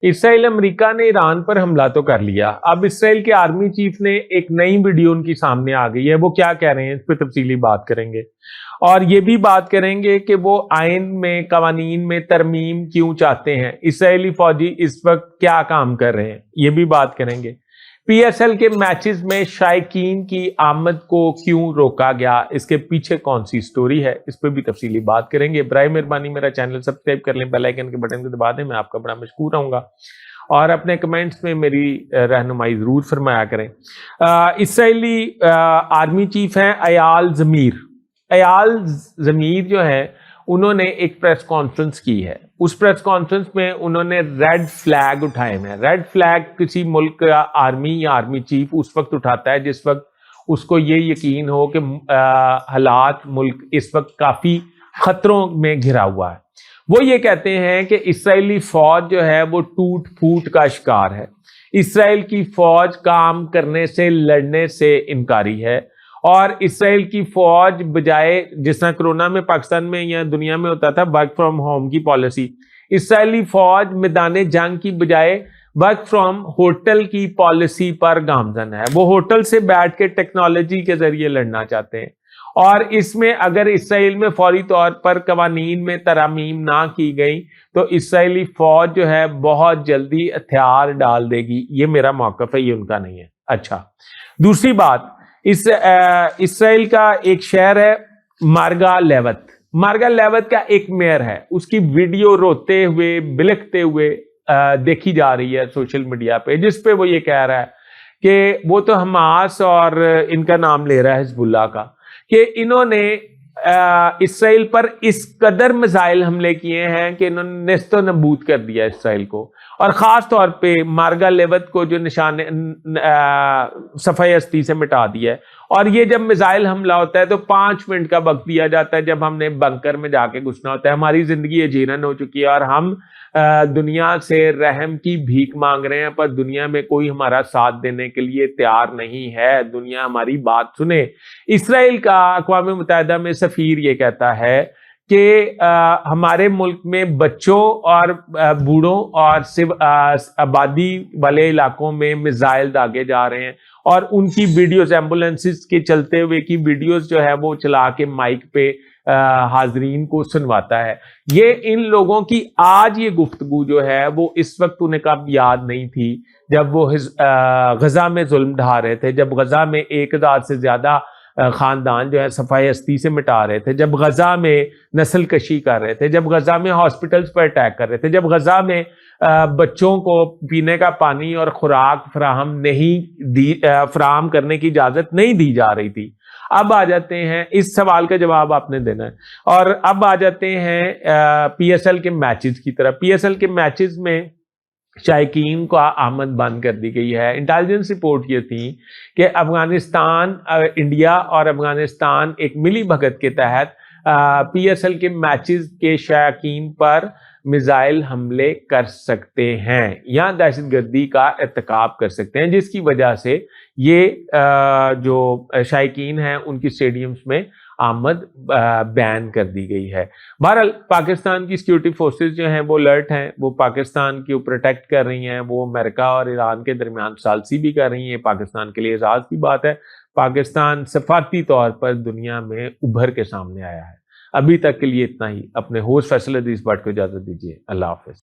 Israel America ने Iran पर हमला तो कर लिया, अब इसराइल के आर्मी चीफ ने एक नई वीडियो उनकी सामने आ गई है। वो क्या कह रहे हैं इस पर तफसीली बात करेंगे, और ये भी बात करेंगे कि वो आइन में कवानीन में तरमीम क्यों चाहते हैं, इसराइली फौजी इस वक्त क्या काम कर रहे हैं, ये भी बात करेंगे। पीएसएल के मैचेस में शायकीन की आमद को क्यों रोका गया, इसके पीछे कौन सी स्टोरी है, इस पर भी तफसीली बात करेंगे। बराए मेहरबानी मेरा चैनल सब्सक्राइब कर लें, बेल आइकन के बटन को दबा दें, मैं आपका बड़ा मशकूर रहूंगा। और अपने कमेंट्स में मेरी रहनुमाई जरूर फरमाया करें। इसराइली आर्मी चीफ हैं अयाल ज़मीर। अयाल ज़मीर जो है उन्होंने एक प्रेस कॉन्फ्रेंस की है। उस प्रेस कॉन्फ्रेंस में उन्होंने रेड फ्लैग उठाए हैं। रेड फ्लैग किसी मुल्क का आर्मी या आर्मी चीफ उस वक्त उठाता है जिस वक्त उसको ये यकीन हो कि हालात मुल्क इस वक्त काफ़ी ख़तरों में घिरा हुआ है। वो ये कहते हैं कि इसराइली फ़ौज जो है वो टूट फूट का शिकार है। इसराइल की फ़ौज काम करने से, लड़ने से इनकारी है, और इसराइल की फौज बजाय जिस तरह कोरोना में पाकिस्तान में या दुनिया में होता था वर्क फ्रॉम होम की पॉलिसी, इसराइली फौज मैदान जंग की बजाय वर्क फ्रॉम होटल की पॉलिसी पर गामजन है। वो होटल से बैठ के टेक्नोलॉजी के जरिए लड़ना चाहते हैं, और इसमें अगर इसराइल में फौरी तौर पर कवानीन में तरामीम ना की गई तो इसराइली फौज जो है बहुत जल्दी हथियार डाल देगी। ये मेरा मौक़िफ़ है, ये उनका नहीं है। अच्छा, दूसरी बात, इसराइल का एक शहर है मार्गा लेवत। मार्गा लेवत का एक मेयर है, उसकी वीडियो रोते हुए बिलखते हुए देखी जा रही है सोशल मीडिया पे, जिस पे वो ये कह रहा है कि वो तो हमास और इनका नाम ले रहा है हिजबुल्लाह का, कि इन्होंने इसराइल पर इस कदर मिसाइल हमले किए हैं कि इन्होंने नेस्तो नबूद कर दिया इसराइल को, और ख़ास तौर पे मार्गा लेवत को जो निशान सफ़ाई हस्ती से मिटा दिया है। और ये जब मिसाइल हमला होता है तो 5 मिनट का वक्त दिया जाता है जब हमने बंकर में जाके घुसना होता है। हमारी ज़िंदगी अजीरन हो चुकी है और हम दुनिया से रहम की भीख मांग रहे हैं, पर दुनिया में कोई हमारा साथ देने के लिए तैयार नहीं है, दुनिया हमारी बात सुने। इसराइल का अक़वाम मुत्तहिदा में सफ़ीर ये कहता है कि हमारे मुल्क में बच्चों और बूढ़ों और सिर्फ आबादी वाले इलाकों में मिसाइल दागे जा रहे हैं, और उनकी वीडियोस, एम्बुलेंसेस के चलते हुए की वीडियोस जो है वो चला के माइक पे हाजरीन को सुनवाता है। ये इन लोगों की आज ये गुफ्तगू जो है वो इस वक्त उन्हें कब याद नहीं थी जब वो गजा में जुल्म ढा रहे थे, जब गजा में 1000 से ज्यादा खानदान जो है सफाई हस्ती से मिटा रहे थे, जब गजा में नस्ल कशी कर रहे थे, जब गजा में हॉस्पिटल्स पर अटैक कर रहे थे, जब गजा में बच्चों को पीने का पानी और खुराक फराहम करने की इजाजत नहीं दी जा रही थी। अब आ जाते हैं, इस सवाल का जवाब आपने देना है, और अब आ जाते हैं पीएसएल के मैचेस की तरफ। पीएसएल के मैचेस में शायकीन को आमद बंद कर दी गई है। इंटेलिजेंस रिपोर्ट ये थी कि अफगानिस्तान, इंडिया और अफगानिस्तान एक मिली भगत के तहत पीएसएल के मैचेस के शायकीन पर मिसाइल हमले कर सकते हैं या दहशतगर्दी का इर्तिकाब कर सकते हैं, जिसकी वजह से ये जो शायकीन हैं उनकी स्टेडियम्स में आमद बैन कर दी गई है। बहरहाल पाकिस्तान की सिक्योरिटी फोर्सेस जो हैं वो अलर्ट हैं, वो पाकिस्तान को प्रोटेक्ट कर रही हैं, वो अमेरिका और ईरान के दरमियान सालसी भी कर रही हैं। पाकिस्तान के लिए एजाज़ की बात है, पाकिस्तान सफारती तौर पर दुनिया में उभर के सामने आया है। अभी तक के लिए इतना ही। अपने होस्ट फैसल अजीज भट्ट को इजाज़त दीजिए। अल्लाह हाफ़िज़।